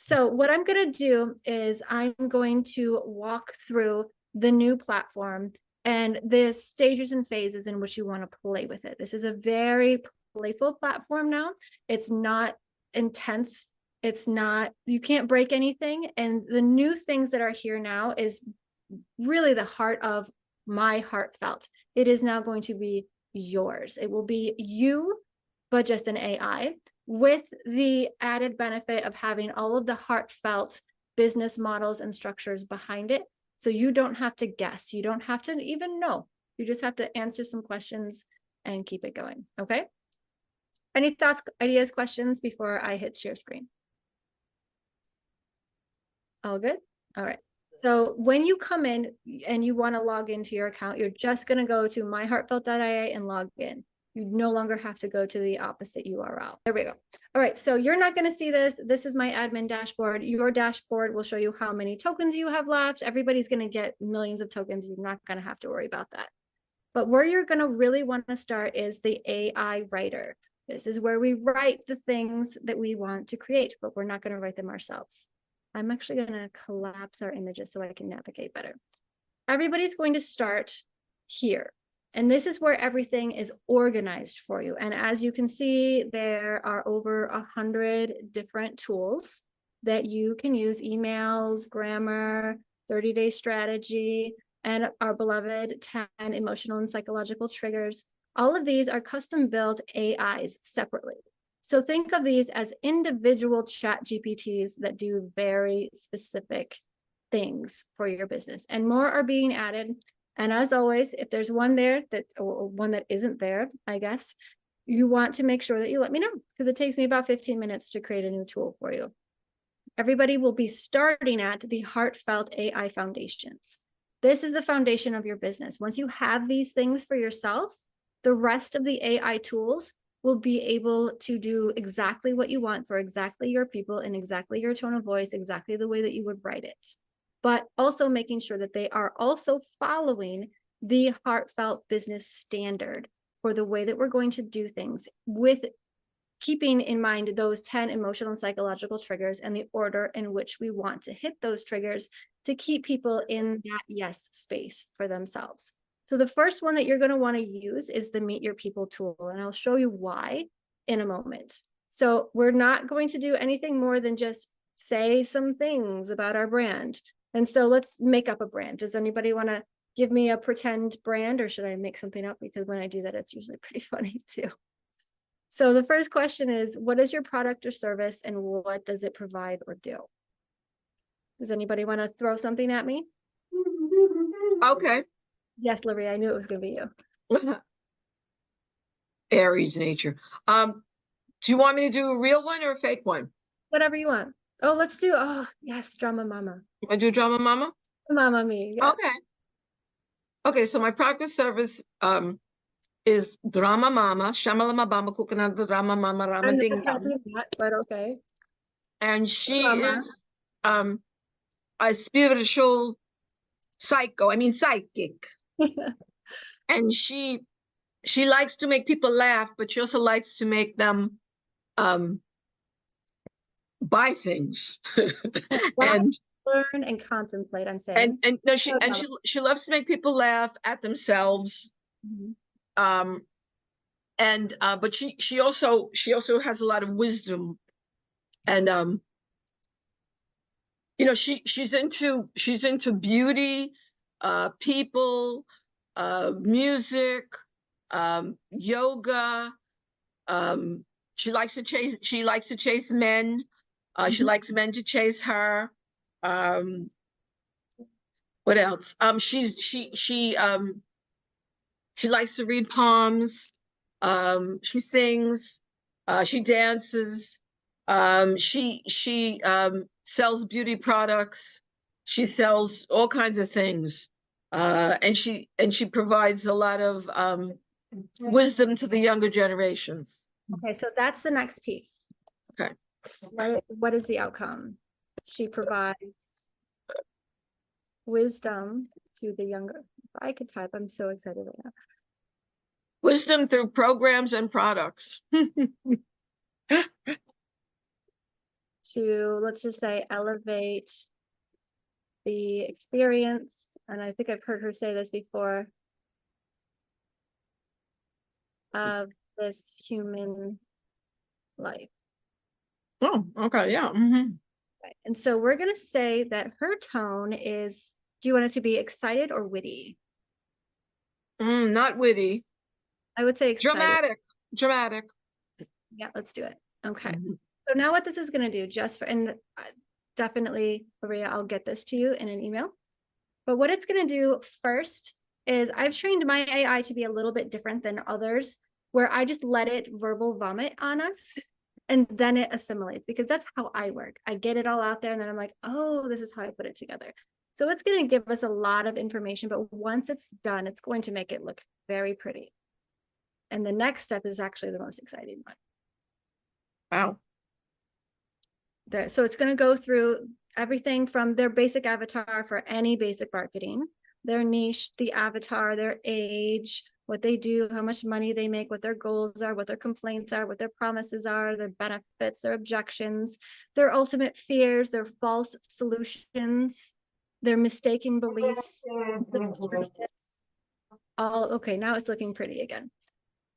So what I'm going to do is I'm going to walk through the new platform and the stages and phases in which you want to play with it. This is a very playful platform now. It's not intense. It's not, you can't break anything. And the new things that are here now is really the heart of my Heartfelt. It is now going to be yours. It will be you, but just an AI, with the added benefit of having all of the heartfelt business models and structures behind it. So you don't have to guess. You don't have to even know. You just have to answer some questions and keep it going. Okay. Any thoughts, ideas, questions before I hit share screen? All good? All right. So when you come in and you want to log into your account, you're just going to go to myheartfelt.ia and log in. You no longer have to go to the opposite URL. There we go. All right, so you're not going to see this. This is my admin dashboard. Your dashboard will show you how many tokens you have left. Everybody's going to get millions of tokens. You're not going to have to worry about that. But where you're going to really want to start is the AI writer. This is where we write the things that we want to create, but we're not going to write them ourselves. I'm actually going to collapse our images so I can navigate better. Everybody's going to start here. And this is where everything is organized for you. And as you can see, there are over 100 different tools that you can use: emails, grammar, 30-day strategy, and our beloved 10 emotional and psychological triggers. All of these are custom built AIs separately. So think of these as individual chat GPTs that do very specific things for your business, and more are being added. And as always, if there's one there that, or one that isn't there, I guess, you want to make sure that you let me know, because it takes me about 15 minutes to create a new tool for you. Everybody will be starting at the Heartfelt AI Foundations. This is the foundation of your business. Once you have these things for yourself, the rest of the AI tools will be able to do exactly what you want for exactly your people in exactly your tone of voice, exactly the way that you would write it, but also making sure that they are also following the Heartfelt business standard for the way that we're going to do things, with keeping in mind those 10 emotional and psychological triggers and the order in which we want to hit those triggers to keep people in that yes space for themselves. So the first one that you're going to want to use is the Meet Your People tool, and I'll show you why in a moment. So we're not going to do anything more than just say some things about our brand. And so let's make up a brand. Does anybody want to give me a pretend brand, or should I make something up? Because when I do that, it's usually pretty funny too. So the first question is, what is your product or service, and what does it provide or do? Does anybody want to throw something at me? Okay. Yes, Larry, I knew it was going to be you. Aries nature. Do you want me to do a real one or a fake one? Whatever you want. Oh, let's do, oh, yes, Drama Mama. I do drama mama? Mama me. Yes. Okay. Okay, so my product or service is Drama Mama, Shamalama Bamba Kukanada Drama Mama Rama I'm Ding not Dong. happy with that, but okay. And she Mama. is a spiritual psychic. And she likes to make people laugh, but she also likes to make them buy things. And learn and contemplate, I'm saying. and no, she loves to make people laugh at themselves. Mm-hmm. But she also has a lot of wisdom, and you know, she's into beauty, people, music, yoga. She likes to chase men. She likes men to chase her. What else? She likes to read poems. She sings. She dances. She sells beauty products. She sells all kinds of things, and she provides a lot of wisdom to the younger generations. Okay, so that's the next piece. Okay. What is the outcome? She provides wisdom to the younger. If I could type, I'm so excited right now. Wisdom through programs and products. to, let's just say, elevate the experience. And I think I've heard her say this before, of this human life. Oh, okay, yeah. Mm-hmm. Right. And so we're going to say that her tone is, do you want it to be excited or witty? Not witty. I would say excited. Dramatic. Dramatic. Yeah, let's do it. Okay. Mm-hmm. So now what this is going to do, just for, and definitely, Maria, I'll get this to you in an email. But what it's going to do first is I've trained my AI to be a little bit different than others, where I just let it verbal vomit on us and then it assimilates, because that's how I work. I get it all out there and then I'm like, oh, this is how I put it together. So it's going to give us a lot of information, but once it's done, it's going to make it look very pretty. And the next step is actually the most exciting one. Wow. So it's going to go through everything from their basic avatar for any basic marketing, their niche, the avatar, their age, what they do, how much money they make, what their goals are, what their complaints are, what their promises are, their benefits, their objections, their ultimate fears, their false solutions, their mistaken beliefs. All okay, now it's looking pretty again.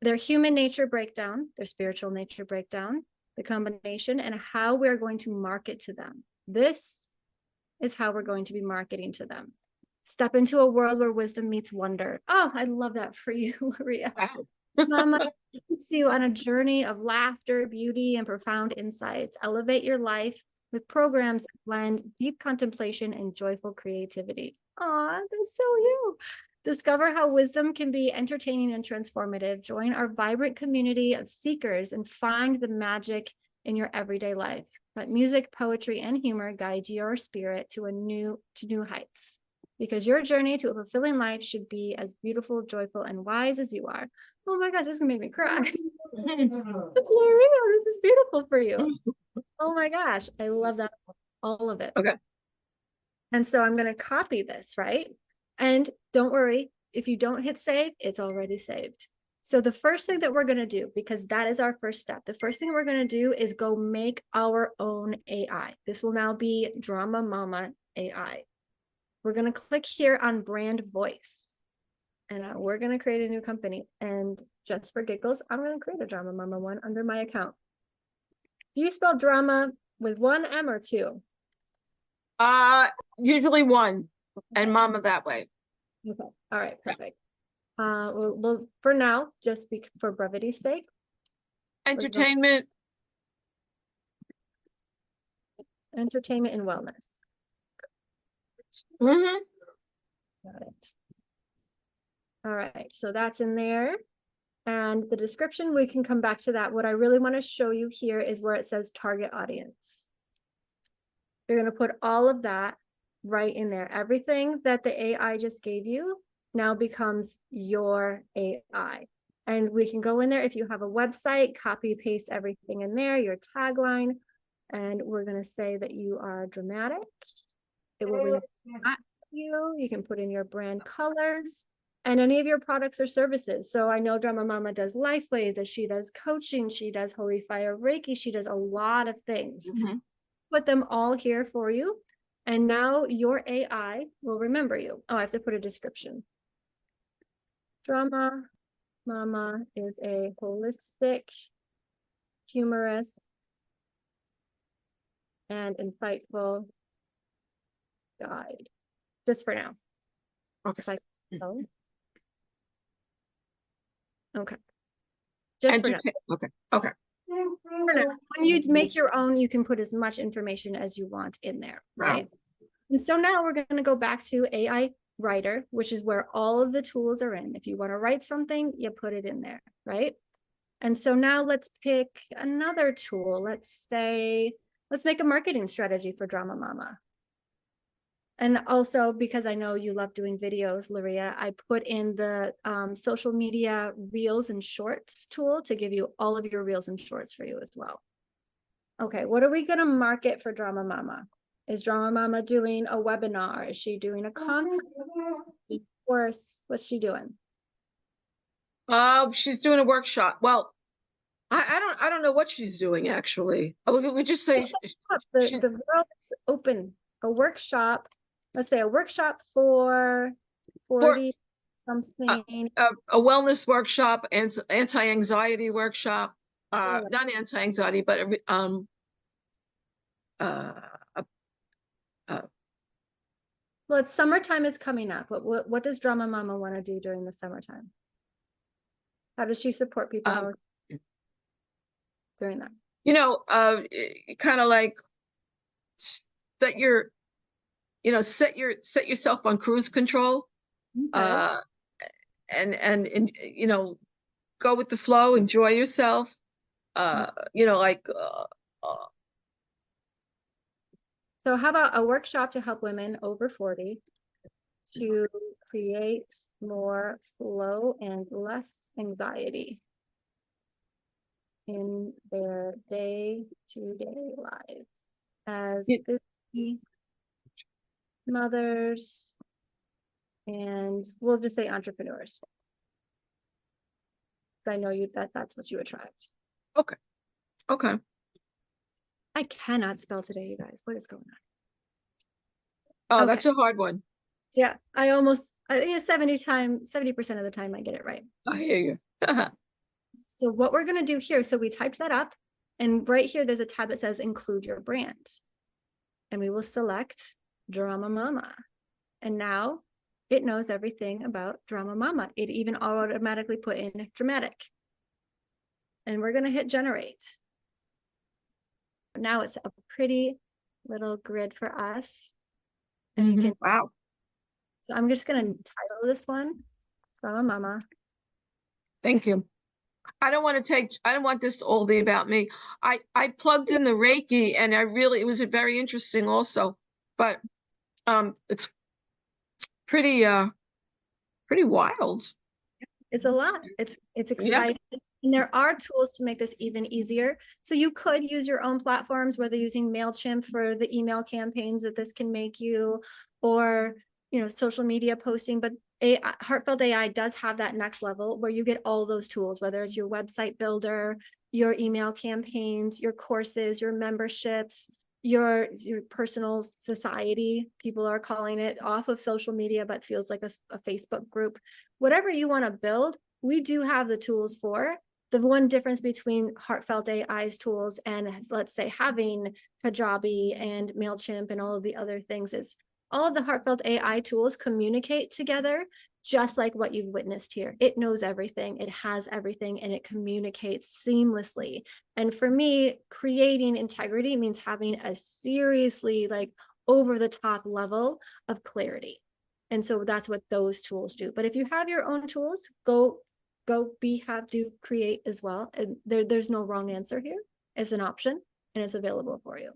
Their human nature breakdown, their spiritual nature breakdown, the combination, and how we're going to market to them. This is how we're going to be marketing to them. Step into a world where wisdom meets wonder. Oh, I love that for you, Maria. Wow. Mama takes you on a journey of laughter, beauty, and profound insights. Elevate your life with programs that blend deep contemplation and joyful creativity. Aw, that's so you. Discover how wisdom can be entertaining and transformative. Join our vibrant community of seekers and find the magic in your everyday life. Let music, poetry, and humor guide your spirit to new heights. Because your journey to a fulfilling life should be as beautiful, joyful, and wise as you are. Oh my gosh, this is gonna make me cry. L'Oreal, this is beautiful for you. Oh my gosh, I love that, all of it. Okay. And so I'm gonna copy this, right? And don't worry, if you don't hit save, it's already saved. So the first thing that we're gonna do, because that is our first step, the first thing we're gonna do is go make our own AI. This will now be Drama Mama AI. We're going to click here on brand voice, and we're going to create a new company. And just for giggles, I'm going to create a Drama Mama one under my account. Do you spell drama with one M or two? Usually one, and Mama that way. Okay. All right. Perfect. We'll for now, just for brevity's sake. Entertainment. Entertainment and wellness. Mm-hmm. Got it. All right, so that's in there. And the description, we can come back to that. What I really want to show you here is where it says target audience. You're going to put all of that right in there. Everything that the AI just gave you now becomes your AI. And we can go in there. If you have a website, copy, paste everything in there, your tagline. And we're going to say that you are dramatic. It will bring you. You can put in your brand colors and any of your products or services. So I know Drama Mama does LifeWave, that she does coaching, she does Holy Fire Reiki, she does a lot of things. Mm-hmm. Put them all here for you. And now your AI will remember you. Oh, I have to put a description. Drama Mama is a holistic, humorous, and insightful guide. Just for now. Okay. Okay. Just for now. Okay. Okay. For now. When you make your own, you can put as much information as you want in there, right? Wow. And so now we're going to go back to AI Writer, which is where all of the tools are in. If you want to write something, you put it in there, right? And so now let's pick another tool. Let's make a marketing strategy for Drama Mama. And also, because I know you love doing videos, Luria, I put in the social media reels and shorts tool to give you all of your reels and shorts for you as well. Okay, what are we going to market for Drama Mama? Is Drama Mama doing a webinar? Is she doing a conference? Course? What's she doing? She's doing a workshop. Well, I don't know what she's doing actually. Oh, we just say she, The world is open. A workshop, let's say a workshop for for 40 a, something. a wellness workshop and anti-anxiety workshop. Yeah. Not anti-anxiety, but uh, uh, uh, Well, it's summertime is coming up. What does Drama Mama want to do during the summertime? How does she support people um, during that? kind of like set your, set yourself on cruise control, Okay. uh, and go with the flow, enjoy yourself. Like So how about a workshop to help women over 40 to create more flow and less anxiety in their day-to-day lives as y- busy mothers, and we'll just say entrepreneurs. So I know that's what you attract. okay, okay. I cannot spell today, you guys. What is going Oh, on? Okay. that's a hard one. Yeah, I think 70% of the time I get it right. I hear you. So what we're going to do here, so we typed that up, and right here there's a tab that says include your brand. And we will select Drama Mama. And now it knows everything about Drama Mama. It even automatically put in dramatic. And we're going to hit generate. Now it's a pretty little grid for us. And you can, Wow. so I'm just going to title this one Drama Mama. Thank you. I don't want this to all be about me. I plugged in the Reiki and it was very interesting also, but it's pretty pretty wild. It's a lot. It's Yeah. exciting. And there are tools to make this even easier. So you could use your own platforms, whether using MailChimp for the email campaigns that this can make you, or social media posting. But Heartfelt AI does have that next level where you get all those tools, whether it's your website builder, your email campaigns, your courses, your memberships, your personal society. People are calling it off of social media, but feels like a Facebook group. Whatever you want to build, we do have the tools for. The one difference between Heartfelt AI's tools and, let's say, having Kajabi and MailChimp and all of the other things is all of the Heartfelt AI tools communicate together just like what you've witnessed here. It knows everything, it has everything, and it communicates seamlessly. And for me, creating integrity means having a seriously over the top level of clarity. And so that's what those tools do. But if you have your own tools, go have to create as well. And there's no wrong answer here. It's an option and it's available for you.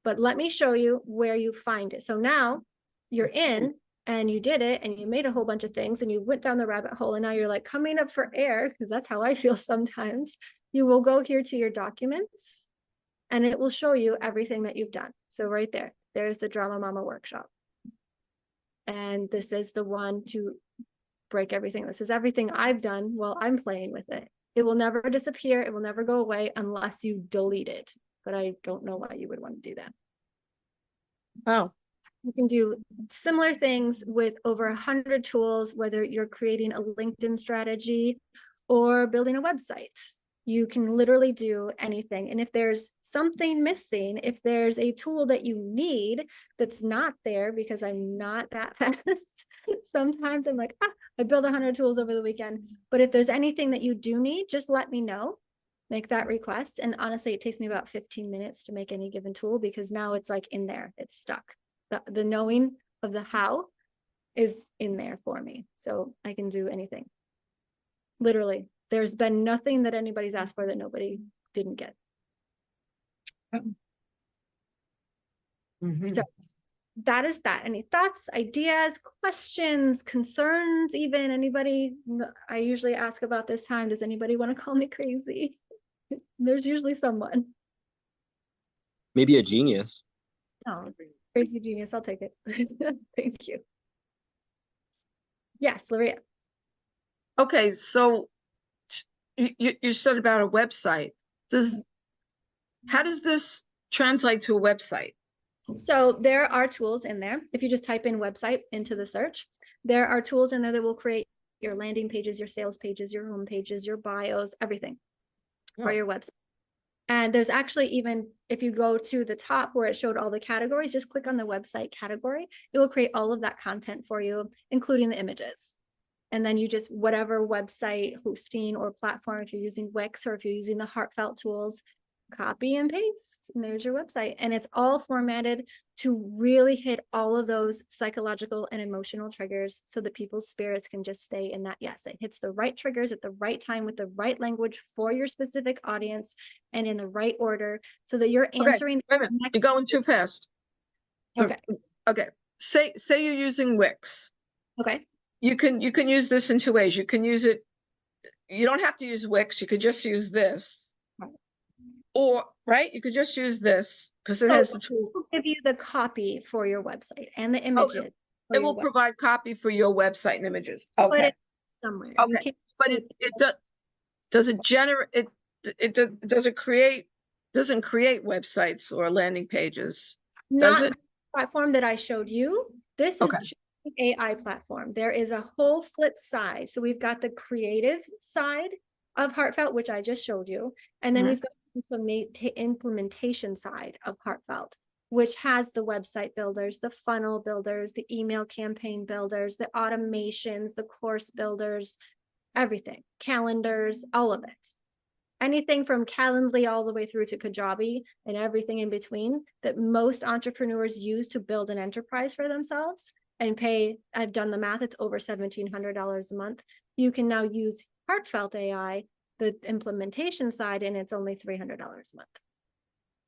But let me show you where you find it. So now you're in and you did it and you made a whole bunch of things and you went down the rabbit hole and now you're like coming up for air, because that's how I feel sometimes. You will go here to your documents and it will show you everything that you've done. So right there's the Drama Mama workshop. And this is the one to break everything. This is everything I've done while I'm playing with it. It will never disappear. It will never go away unless you delete it. But I don't know why you would want to do that. Oh. You can do similar things with over 100 tools, whether you're creating a LinkedIn strategy or building a website. You can literally do anything. And if there's something missing, if there's a tool that you need that's not there, because I'm not that fast, sometimes I'm like, I built 100 tools over the weekend. But if there's anything that you do need, just let me know. Make that request. And honestly, it takes me about 15 minutes to make any given tool because now it's like in there, it's stuck. The knowing of the how is in there for me. So I can do anything. Literally, there's been nothing that anybody's asked for that nobody didn't get. So that is that. Any thoughts, ideas, questions, concerns, even anybody? I usually ask about this time, does anybody want to call me crazy? There's usually someone. Maybe a genius. Oh, crazy genius. I'll take it. Thank you. Yes, Loria. Okay, so you said about a website. How does this translate to a website? So there are tools in there. If you just type in website into the search, there are tools in there that will create your landing pages, your sales pages, your home pages, your bios, everything for your website. And there's actually, even if you go to the top where it showed all the categories, just click on the website category. It will create all of that content for you, including the images. And then you just, whatever website hosting or platform, if you're using Wix or if you're using the Heartfelt tools, copy and paste, and there's your website. And it's all formatted to really hit all of those psychological and emotional triggers so that people's spirits can just stay in that. Yes, it hits the right triggers at the right time with the right language for your specific audience and in the right order so that you're answering. Wait a minute. You're going too fast. Okay. Okay. Say you're using Wix. Okay. You can use this in two ways. You can use it. You don't have to use Wix. You could just use this. Right. Or, right, you could just use this because it has the tool. It will give you the copy for your website and the images. It will provide copy for your website and images. Okay. Somewhere. Okay. But it does it generate doesn't create websites or landing pages. Does Not it? the platform that I showed you. This is just an AI platform. There is a whole flip side. So we've got the creative side of Heartfelt, which I just showed you. And then we've got the implementation side of Heartfelt, which has the website builders, the funnel builders, the email campaign builders, the automations, the course builders, everything, calendars, all of it. Anything from Calendly all the way through to Kajabi and everything in between that most entrepreneurs use to build an enterprise for themselves and pay. I've done the math, it's over $1,700 a month. You can now use Heartfelt AI, the implementation side, and it's only $300 a month.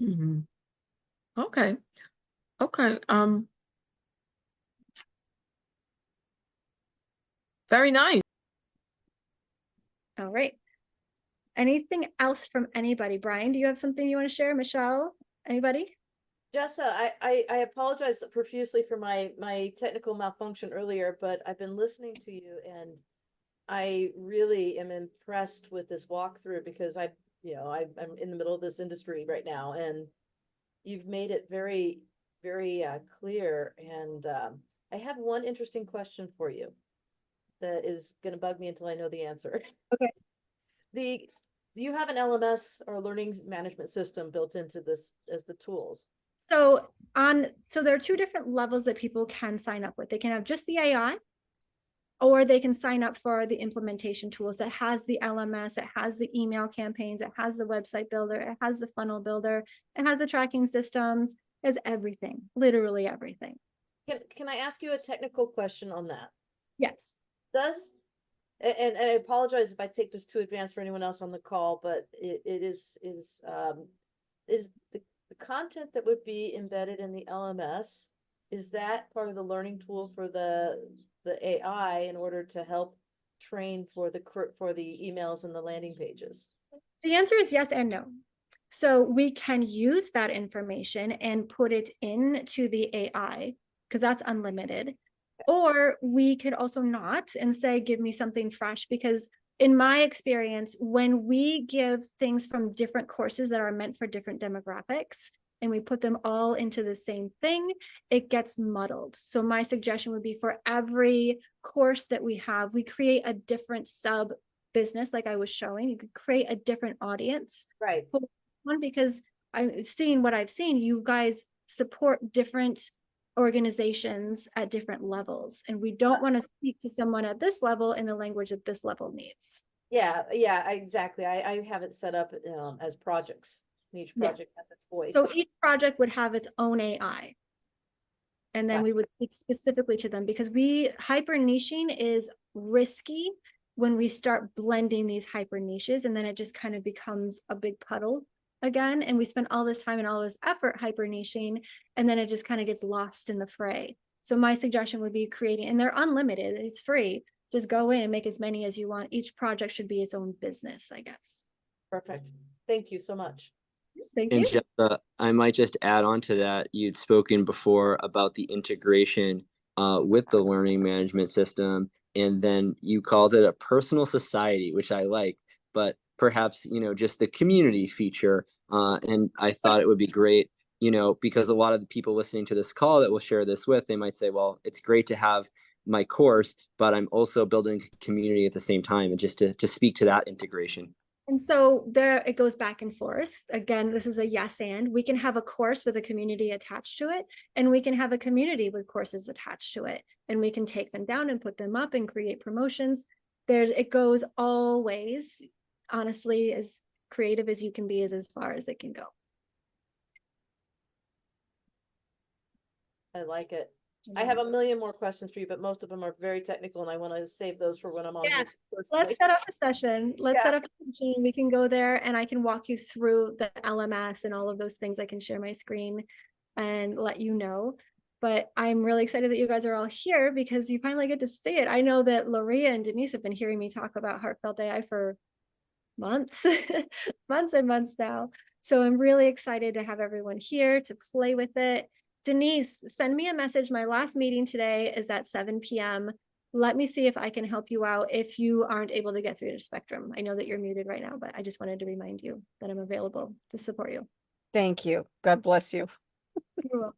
Mm-hmm. Okay. Okay. Very nice. All right. Anything else from anybody? Brian, do you have something you want to share? Michelle, anybody? Jessa, I apologize profusely for my technical malfunction earlier, but I've been listening to you and I really am impressed with this walkthrough because I'm in the middle of this industry right now and you've made it very, very clear. And I have one interesting question for you that is going to bug me until I know the answer. Okay. You have an LMS or learning management system built into this as the tools. So there are two different levels that people can sign up with. They can have just the AI, or they can sign up for the implementation tools that has the LMS, it has the email campaigns, it has the website builder, it has the funnel builder, it has the tracking systems, it has everything, literally everything. Can I ask you a technical question on that? Yes. And I apologize if I take this too advanced for anyone else on the call, but it is the content that would be embedded in the LMS, is that part of the learning tool for the AI in order to help train for the emails and the landing pages? The answer is yes and no. So we can use that information and put it into the AI because that's unlimited. Or we could also not and say, give me something fresh, because in my experience, when we give things from different courses that are meant for different demographics and we put them all into the same thing, it gets muddled. So my suggestion would be for every course that we have, we create a different sub business. Like I was showing, you could create a different audience. Right. For one, because I'm seeing what I've seen, you guys support different organizations at different levels, and we don't want to speak to someone at this level in the language that this level needs. Yeah, exactly. I have it set up as projects. Each project has its voice. So each project would have its own AI, and then we would speak specifically to them, because hyper niching is risky when we start blending these hyper niches, and then it just kind of becomes a big puddle again, and we spend all this time and all this effort hyper niching, and then it just kind of gets lost in the fray. So my suggestion would be creating, and they're unlimited, it's free, just go in and make as many as you want. Each project should be its own business, I guess. Perfect. Thank you so much. Thank And you. Jessa, I might just add on to that. You'd spoken before about the integration with the learning management system, and then you called it a personal society, which I like. but perhaps, just the community feature. And I thought it would be great, because a lot of the people listening to this call that we'll share this with, they might say, well, it's great to have my course, but I'm also building community at the same time, and just to speak to that integration. And so there it goes back and forth. Again, this is a yes and. We can have a course with a community attached to it, and we can have a community with courses attached to it. And we can take them down and put them up and create promotions. It goes all ways. Honestly, as creative as you can be is as far as it can go. I like it. I have a million more questions for you, but most of them are very technical, and I want to save those for when I'm on. Yeah, this let's set up a session. Let's Yeah. set up a session. We can go there and I can walk you through the LMS and all of those things. I can share my screen and let you know. But I'm really excited that you guys are all here because you finally get to see it. I know that Loria and Denise have been hearing me talk about Heartfelt AI for months, months and months now. So I'm really excited to have everyone here to play with it. Denise, send me a message. My last meeting today is at 7 p.m. Let me see if I can help you out if you aren't able to get through to Spectrum. I know that you're muted right now, but I just wanted to remind you that I'm available to support you. Thank you. God bless you. You're welcome.